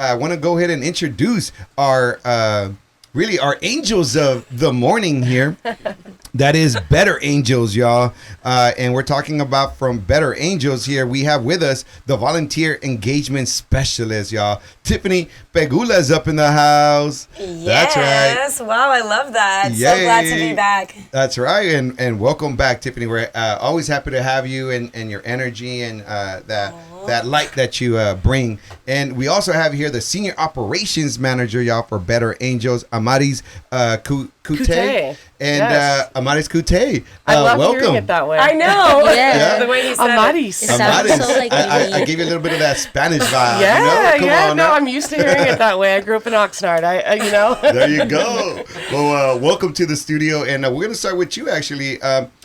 I want to go ahead and introduce our really our angels of the morning here. That is Better Angels, y'all. And we're talking about from Better Angels here. We have with us the volunteer engagement specialist, y'all. Tiffany Pegula is up in the house. Yes. That's right. Wow, I love that. Yay. So glad to be back. That's right. And welcome back, Tiffany. We're always happy to have you and your energy and that light that you bring. And we also have here the senior operations manager, y'all, for Better Angels, Amaris Coutee. And yes. Amaris Coutee. I love welcome. hearing it that way. I know. Yeah. The way he said Amaris. it. It sounds Amaris. so like I gave you a little bit of that Spanish vibe. Yeah, you know? Come on no, now. I'm used to hearing it that way. I grew up in Oxnard. There you go. Well, welcome to the studio. And we're going to start with you, actually.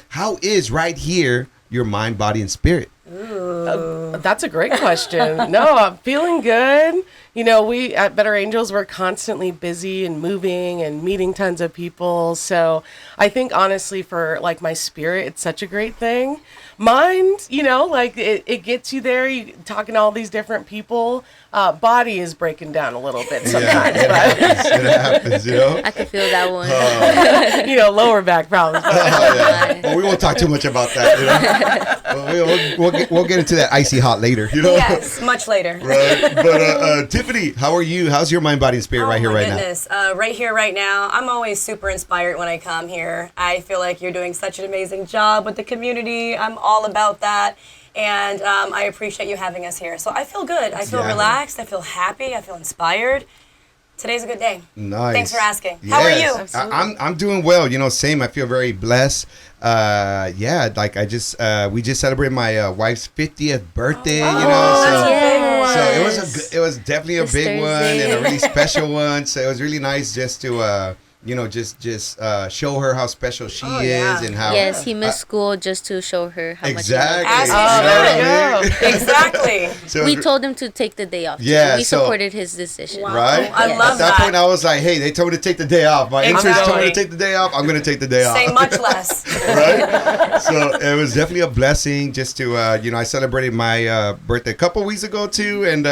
How is right here your mind, body, and spirit? That's a great question. No, I'm feeling good. You know, we at Better Angels, we're constantly busy and moving and meeting tons of people. So I think honestly for like my spirit, it's such a great thing. Mind, you know, like it gets you there. You talking to all these different people. Body is breaking down a little bit sometimes. It happens, you know? I could feel that one. You know, lower back problems. Yeah. Well, we won't talk too much about that. You know? We'll get into that icy hot later. You know? Yes, much later. Right. But Tiffany, how are you? How's your mind, body, and spirit right here, right now? Right here, right now. I'm always super inspired when I come here. I feel like you're doing such an amazing job with the community. I'm all about that. And I appreciate you having us here. So I feel good. I feel relaxed. I feel happy. I feel inspired. Today's a good day. Nice. Thanks for asking. Yes. How are you? I'm doing well. You know, same. I feel very blessed. Like we just celebrated my wife's 50th birthday. You know, so it was definitely a big one and a really special one. So it was really nice just to show her how special she is and how. Yes, he missed school just to show her how much he loves her. Exactly. So we told him to take the day off. Yeah, we supported his decision. Wow. Right? I love that. At that point, I was like, hey, they told me to take the day off. My interest told me to take the day off. I'm going to take the day off. Say much less. Right? So it was definitely a blessing just to, I celebrated my birthday a couple weeks ago too. And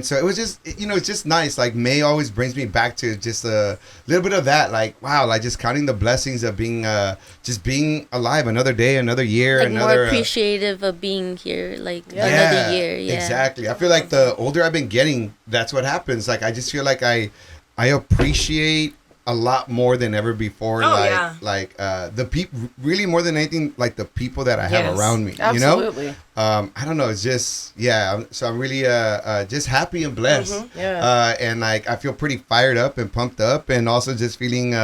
so it was just, it's just nice. Like May always brings me back to just a little bit of that. Like, wow, like just counting the blessings of being, just being alive another day, another year, like another. More appreciative of being here, like another year. Yeah, exactly. I feel like the older I've been getting, that's what happens. Like I just feel like I appreciate a lot more than ever before. The people, really more than anything, like the people that I have around me. Absolutely. You know, I don't know. It's just so I'm really just happy and blessed. And like I feel pretty fired up and pumped up, and also just feeling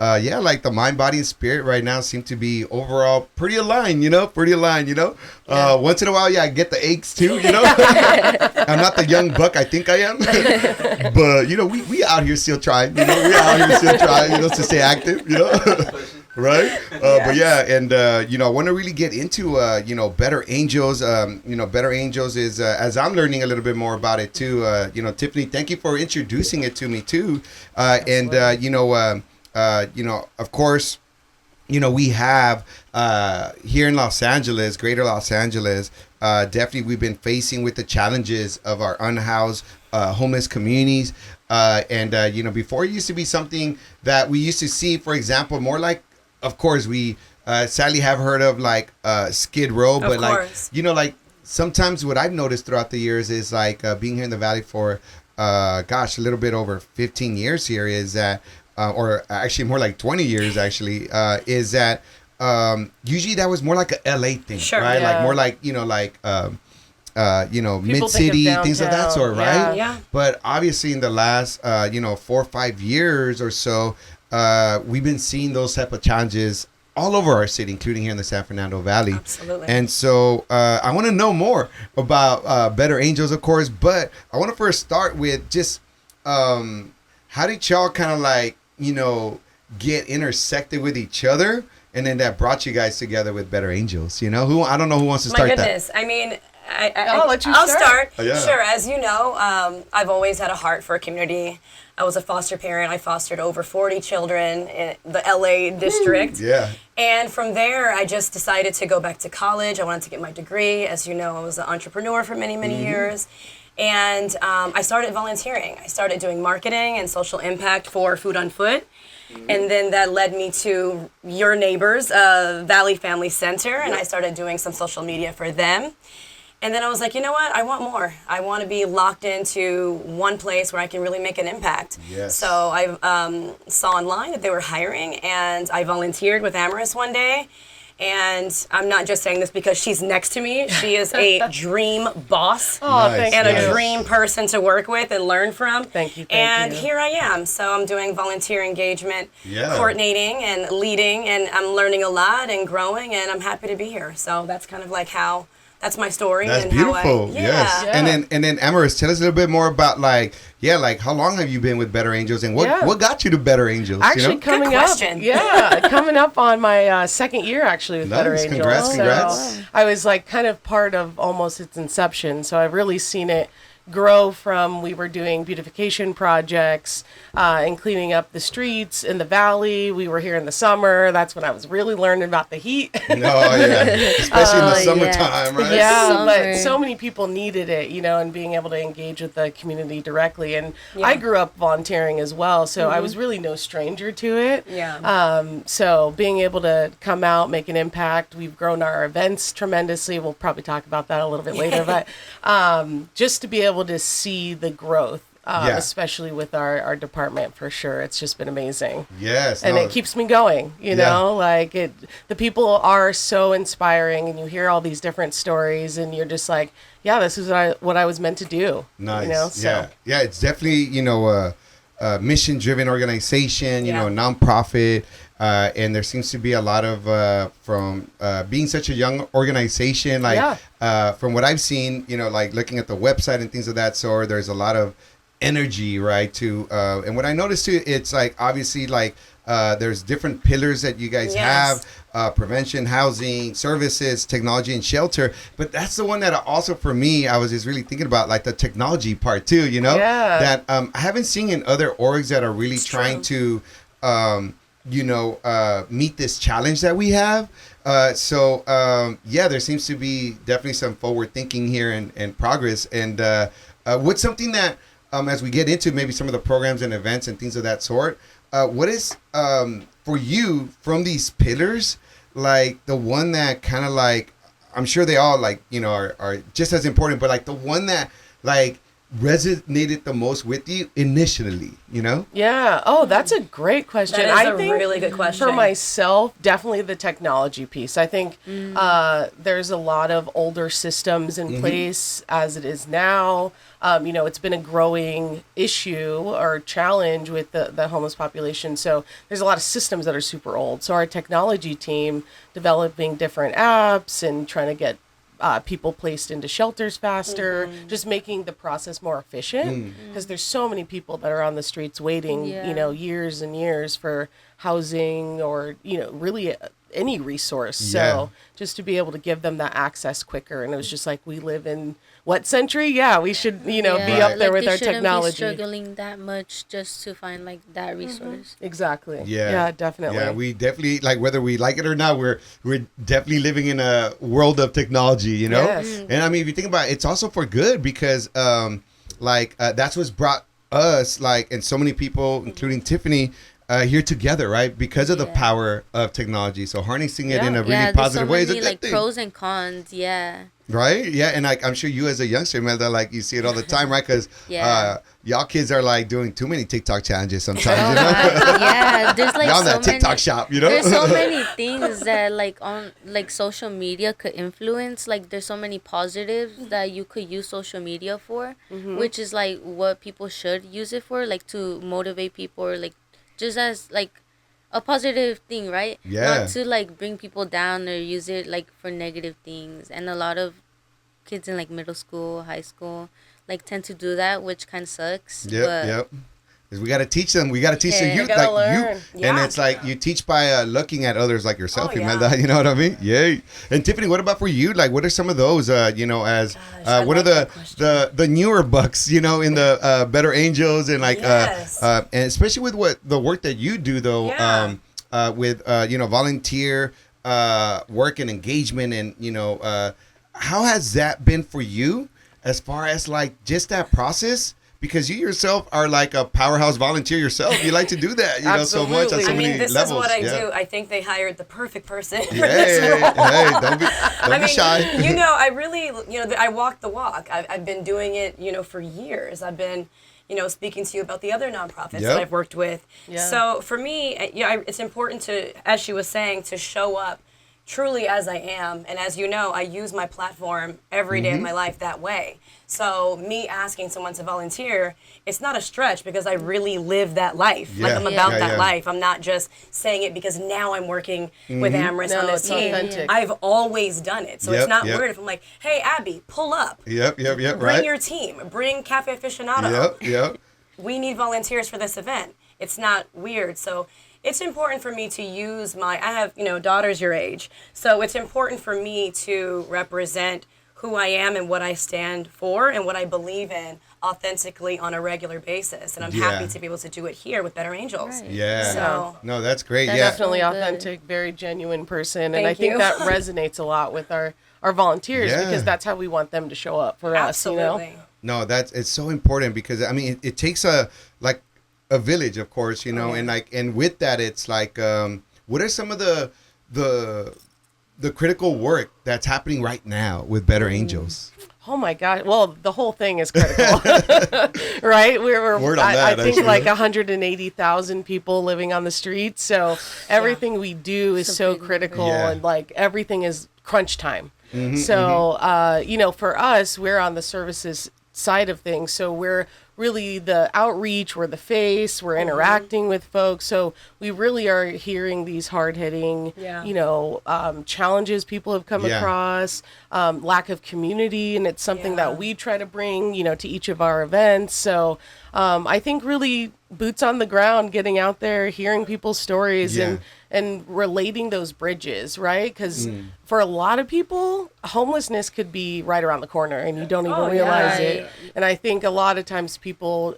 like the mind, body, and spirit right now seem to be overall pretty aligned. Once in a while, I get the aches too. You know, I'm not the young buck I think I am, but we out here still trying. We out here still trying. To stay active. Right? But I want to really get into Better Angels. Better Angels is as I'm learning a little bit more about it too. Tiffany, thank you for introducing it to me too. Of course, we have here in Los Angeles, greater Los Angeles, definitely we've been facing with the challenges of our unhoused homeless communities. Before it used to be something that we used to see, for example, more like, of course, we sadly have heard of like Skid Row, but like sometimes what I've noticed throughout the years is like being here in the Valley for, a little bit over 15 years here is that, or actually more like 20 years actually, is that usually that was more like a LA thing, right? Yeah. Like more like, mid-city, things of that sort, right? Yeah. But obviously in the last, 4 or 5 years or so, we've been seeing those type of challenges all over our city, including here in the San Fernando Valley. Absolutely. And so I want to know more about Better Angels, of course, but I want to first start with just how did y'all kind of like, get intersected with each other, and then that brought you guys together with Better Angels? I don't know who wants to start that. My goodness. I mean, I'll let you I'll start. start. Yeah. Sure. As you know, I've always had a heart for a community. I was a foster parent. I fostered over 40 children in the LA district. Yeah. And from there, I just decided to go back to college. I wanted to get my degree. As you know, I was an entrepreneur for many, many years. And I started volunteering. I started doing marketing and social impact for Food on Foot. And then that led me to your neighbors, Valley Family Center, and I started doing some social media for them. And then I was like, you know what? I want more. I want to be locked into one place where I can really make an impact. Yes. So I saw online that they were hiring, and I volunteered with Amaris one day. And I'm not just saying this because she's next to me. She is a dream boss Thank and you. a dream person to work with and learn from. Thank you. And here I am. So I'm doing volunteer engagement, Yeah. coordinating and leading, and I'm learning a lot and growing, and I'm happy to be here. So that's kind of like how. That's my story. That's and beautiful. How Yes. Yeah. And then Amaris, tell us a little bit more about like how long have you been with Better Angels, and what got you to Better Angels? Actually, coming Good up, question. coming up on my second year actually with Better Nice. Angels. Congrats. So I was like kind of part of almost its inception. So I've really seen it grow from we were doing beautification projects and cleaning up the streets in the valley. We were here in the summer. That's when I was really learning about the heat. Oh yeah, especially in the yeah. summertime, right? Yeah, Summer. but so many people needed it, and being able to engage with the community directly. And I grew up volunteering as well, so I was really no stranger to it. Yeah. So being able to come out, make an impact, we've grown our events tremendously. We'll probably talk about that a little bit later, but just to be able to see the growth. Especially with our department, for sure. It's just been amazing. Yes. And it keeps me going, like the people are so inspiring, and you hear all these different stories, and you're just like, yeah, this is what I was meant to do. Nice. Yeah, it's definitely, a mission-driven organization, nonprofit, and there seems to be a lot of, from being such a young organization, from what I've seen, like looking at the website and things of that sort, there's a lot of energy, right, and what I noticed too, it's like obviously like there's different pillars that you guys have, prevention, housing, services, technology, and shelter, but that's the one that also for me I was just really thinking about, like the technology part too, that I haven't seen in other orgs that are really trying to meet this challenge that we have. There seems to be definitely some forward thinking here and progress, and what's something that as we get into maybe some of the programs and events and things of that sort, what is for you from these pillars, like the one that kind of like, I'm sure they all like, are just as important, but like the one that like resonated the most with you initially, Yeah. Oh, that's a great question. That is I a think really good question. For myself, definitely the technology piece. I think there's a lot of older systems in place as it is now. It's been a growing issue or challenge with the homeless population. So there's a lot of systems that are super old. So our technology team developing different apps and trying to get people placed into shelters faster, just making the process more efficient, because there's so many people that are on the streets waiting, years and years for housing or, really any resource. So just to be able to give them that access quicker. And it was just like, we live in what century? Yeah, we should, be up there with our technology. Be struggling that much just to find like that resource. Exactly. Yeah, definitely. Yeah, we definitely, like, whether we like it or not, we're definitely living in a world of technology, Yes. And I mean, if you think about it, it's also for good, because that's what's brought us, like, and so many people, including Tiffany, here together, right? Because of the power of technology. So harnessing it in a really positive way is a good like thing. pros and cons, Right? Yeah, and I'm sure you as a youngster, Imelda, like you see it all the time, right? Because y'all kids are like doing too many TikTok challenges sometimes, there's like Y'all on so that TikTok many, shop, There's so many things that like on like social media could influence. Like there's so many positives that you could use social media for, which is like what people should use it for, like to motivate people or like just as like a positive thing, right? Yeah. Not to like bring people down or use it like for negative things. And a lot of kids in like middle school, high school, like tend to do that, which kind of sucks. Yep. 'Cause we got to teach them. We got to teach the youth, gotta like learn. you, and it's like you teach by looking at others like yourself. Oh, Imelda, you know what I mean? Yeah. And Tiffany, what about for you? Like, what are some of those? As I what like are that question. the newer bucks? In the Better Angels and like Yes. and especially with what the work that you do though. Yeah. With volunteer work and engagement, and how has that been for you? as far as like just that process. Because you yourself are like a powerhouse volunteer yourself. You like to do that, so much on so many this levels. Is what I do. I think they hired the perfect person for Hey, this role. don't be shy. I really, I walk the walk. I've been doing it, for years. I've been, speaking to you about the other nonprofits that I've worked with. Yeah. So for me, it's important to, as she was saying, to show up truly as I am. And as you know, I use my platform every day of my life that way. So me asking someone to volunteer, it's not a stretch because I really live that life. Yeah. I'm about that life. I'm not just saying it because now I'm working with Amaris on this team. Authentic. I've always done it. So it's not weird if I'm like, hey, Abby, pull up. Bring your team. Bring Cafe Aficionado. We need volunteers for this event. It's not weird. So it's important for me to use I have, daughters your age. So it's important for me to represent who I am and what I stand for and what I believe in authentically on a regular basis. And I'm happy to be able to do it here with Better Angels. Right. Yeah. So, no, that's great. That's definitely authentic, very genuine person. And I think that resonates a lot with our volunteers because that's how we want them to show up for us, No, it's so important because it takes a village, of course, and with that it's like what are some of the critical work that's happening right now with Better Angels? Oh my God. Well, the whole thing is critical, right? I think actually. Like 180,000 people living on the streets. So everything we do is so critical and like everything is crunch time. So, for us, we're on the services side of things. So we're really the outreach, we're the face, we're interacting with folks. So we really are hearing these hard-hitting, challenges people have come across, lack of community, and it's something that we try to bring, to each of our events. So I think really boots on the ground, getting out there, hearing people's stories and relating those bridges, right? Because for a lot of people, homelessness could be right around the corner and you don't even realize it. And I think a lot of times people,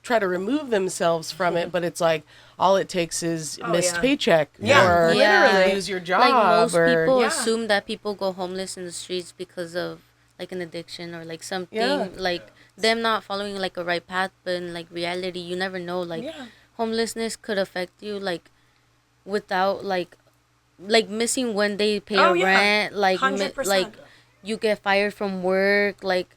try to remove themselves from it, but it's like all it takes is missed paycheck or lose your job. Like most people assume that people go homeless in the streets because of like an addiction or like something like them not following like a right path, but in like reality, you never know. Like homelessness could affect you like without like missing when they pay rent, like like you get fired from work, like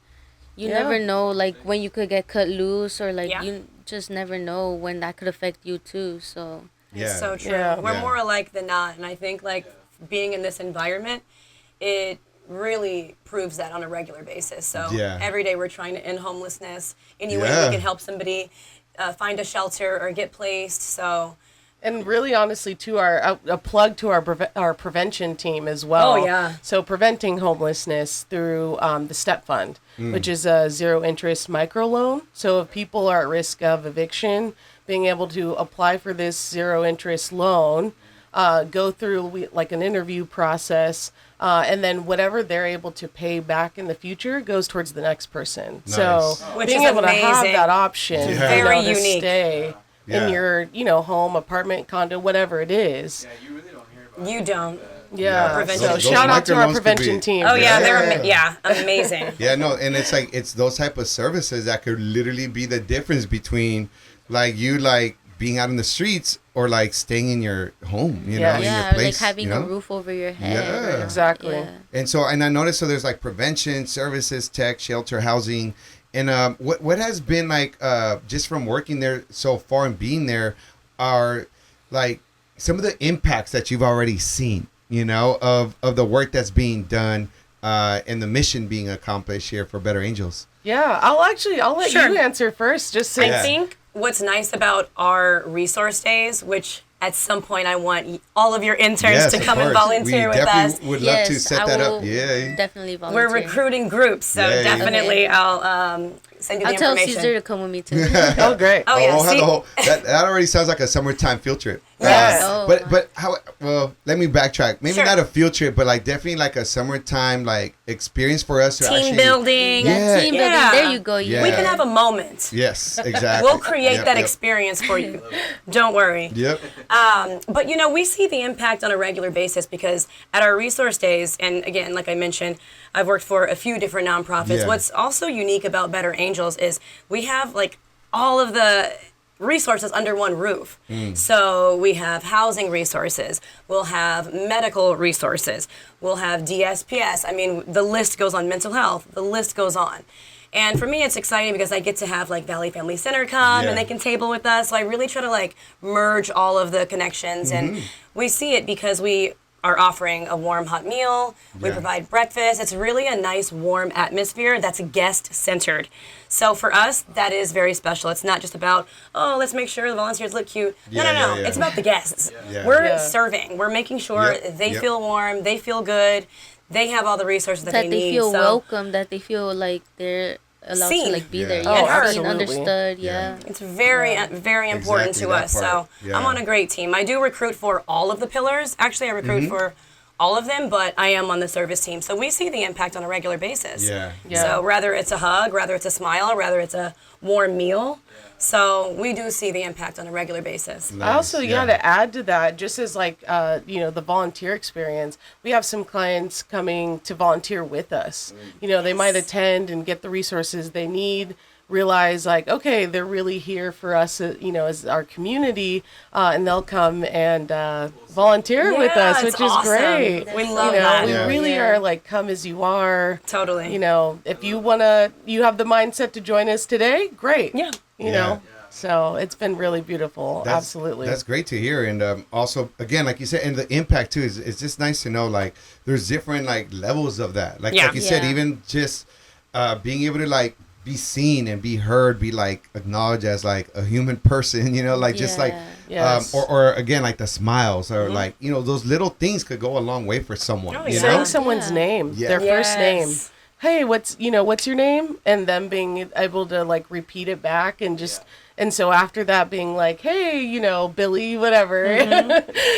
you never know like when you could get cut loose or like you just never know when that could affect you too. So it's so true. We're more alike than not, and I think like being in this environment, it really proves that on a regular basis. So every day we're trying to end homelessness. Any way we can help somebody find a shelter or get placed. So. And really, honestly, too, a plug to our prevention team as well. Oh, yeah. So preventing homelessness through the STEP Fund, which is a zero-interest microloan. So if people are at risk of eviction, being able to apply for this zero-interest loan, go through like an interview process, and then whatever they're able to pay back in the future goes towards the next person. Nice. So Which being is able amazing. to have that option, very to unique. stay in your, home, apartment, condo, whatever it is. Yeah, you really don't hear about You don't. Yeah. Prevention. So shout out to our prevention team. Oh yeah, they're amazing. And it's those type of services that could literally be the difference between like you like being out in the streets or like staying in your home, in your place, like having a roof over your head. Exactly. Yeah. And so, and I noticed there's like prevention services, tech, shelter, housing. And what has been like just from working there so far and being there are like some of the impacts that you've already seen, of the work that's being done and the mission being accomplished here for Better Angels. Yeah, I'll let you answer first. Just I think what's nice about our resource days, which at some point I want all of your interns to come and volunteer with us. We would love to set that up. Yeah, definitely volunteer. We're recruiting groups, so definitely I'll send you the information. I'll tell Caesar to come with me too. Oh, great. Oh yeah, we'll have the whole, that already sounds like a summertime field trip. Yes. But how? Well, let me backtrack. Maybe not a field trip, but like definitely like a summertime like experience for us to team building. Yeah. Team building. There you go. Yeah. We can have a moment. Yes, exactly. We'll create that experience for you. Don't worry. Yep. But, you know, we see the impact on a regular basis because at our resource days, and again, like I mentioned, I've worked for a few different nonprofits. Yeah. What's also unique about Better Angels is we have like all of the resources under one roof. So we have housing resources, we'll have medical resources, we'll have DSPS. I mean, the list goes on, mental health, the list goes on. And for me, it's exciting because I get to have like Valley Family Center come and they can table with us. So I really try to like merge all of the connections. And we see it because we are offering a warm, hot meal. We provide breakfast. It's really a nice, warm atmosphere that's guest-centered. So for us, that is very special. It's not just about, oh, let's make sure the volunteers look cute. No. It's about the guests. We're serving. We're making sure they feel warm, they feel good, they have all the resources that they need. That they feel welcome, that they feel like they're allowed seen. to like be there. Oh, Seen, understood. It's very important to us. So I'm on a great team. I do recruit for all of the pillars. Actually, I recruit for all of them, but I am on the service team. So we see the impact on a regular basis. So whether it's a hug, whether it's a smile, whether it's a warm meal. So we do see the impact on a regular basis. I also to add to that, just as like you know, the volunteer experience, we have some clients coming to volunteer with us. You know, they might attend and get the resources they need, realize like, okay, they're really here for us, you know, as our community, and they'll come and volunteer with us, which is great. We love that. We really are like, come as you are. Totally. You know, if you you have the mindset to join us today, great. You know, so it's been really beautiful. Absolutely. That's great to hear. And also, again, like you said, and the impact too is it's just nice to know like there's different like levels of that. Like you said, even just being able to like be seen and be heard, be like acknowledged as like a human person, you know, like just like or again like the smiles or like, you know, those little things could go a long way for someone. You know? Saying someone's name, their first name. Hey, what's your name? And them being able to like repeat it back and just and so after that being like, hey, you know, Billy, whatever,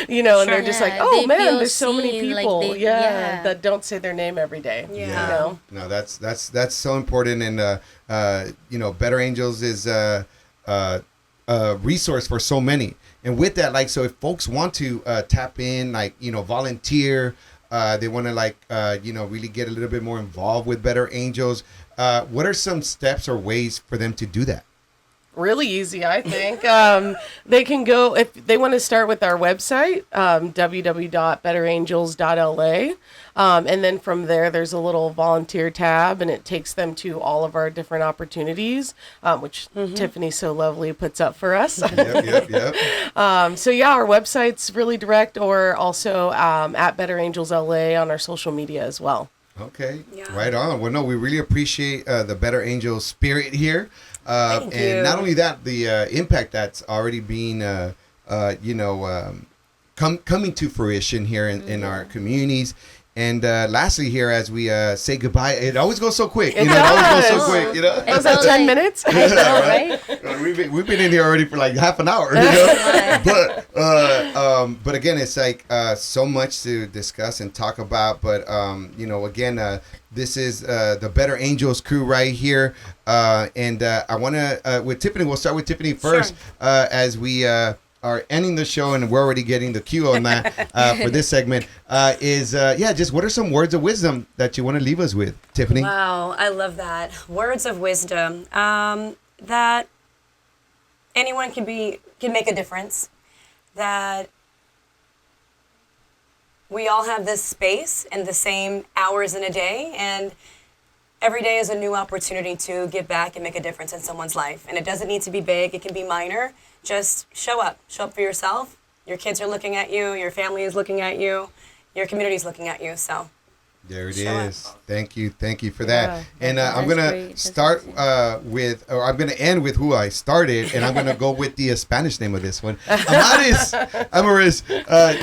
you know, and they're just like, oh man, there's so many people, like that don't say their name every day. You know? No, that's so important. And you know, Better Angels is a resource for so many. And with that, like, so if folks want to tap in, like, you know, volunteer. They want to like, you know, really get a little bit more involved with Better Angels. What are some steps or ways for them to do that? Really easy, I think. They can go, if they want to start with our website, www.betterangels.la. And then from there, there's a little volunteer tab, and it takes them to all of our different opportunities, which Tiffany so lovely puts up for us. Yep. So yeah, our website's really direct, or also at Better Angels LA on our social media as well. Okay, right on. Well, no, we really appreciate the Better Angels spirit here. Thank you. And not only that, the impact that's already been, you know, coming to fruition here in our communities. And lastly, here as we say goodbye, it always goes so quick. It always goes so quick. You know, was that 10 minutes? I know, right? We've been in here already for like half an hour. You know? But again, it's like so much to discuss and talk about. But you know, again, this is the Better Angels crew right here. And I want to with Tiffany. We'll start with Tiffany first, as we. Are ending the show, and we're already getting the cue on that for this segment. Just what are some words of wisdom that you want to leave us with, Tiffany? Wow, I love that. Words of wisdom. That anyone can make a difference. That we all have this space and the same hours in a day, and every day is a new opportunity to give back and make a difference in someone's life. And it doesn't need to be big, it can be minor. Just show up for yourself. Your kids are looking at you, your family is looking at you, your community is looking at you, so. There it is. Thank you for that. And I'm going to start I'm going to end with who I started, and I'm going to go with the Spanish name of this one. Amaris.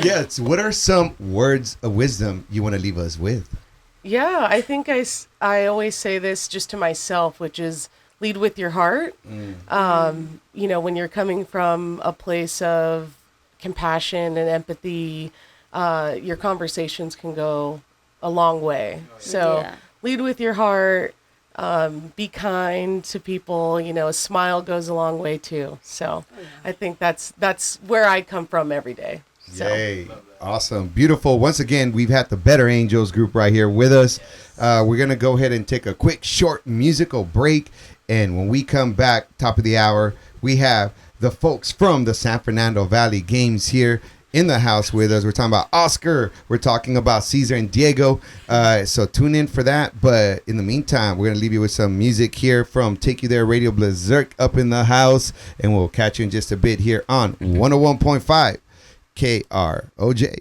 Yes, what are some words of wisdom you want to leave us with? Yeah, I think I always say this just to myself, which is lead with your heart. You know, when you're coming from a place of compassion and empathy, your conversations can go a long way. So lead with your heart, be kind to people. You know, a smile goes a long way too. So I think that's where I come from every day. So. Yay. Awesome. Beautiful. Once again, we've had the Better Angels group right here with us. We're going to go ahead and take a quick, short musical break. And when we come back, top of the hour, we have the folks from the San Fernando Valley Games here in the house with us. We're talking about Oscar. We're talking about Cesar and Diego. So tune in for that. But in the meantime, we're going to leave you with some music here from Take You There Radio Berserk up in the house. And we'll catch you in just a bit here on 101.5 KROJ.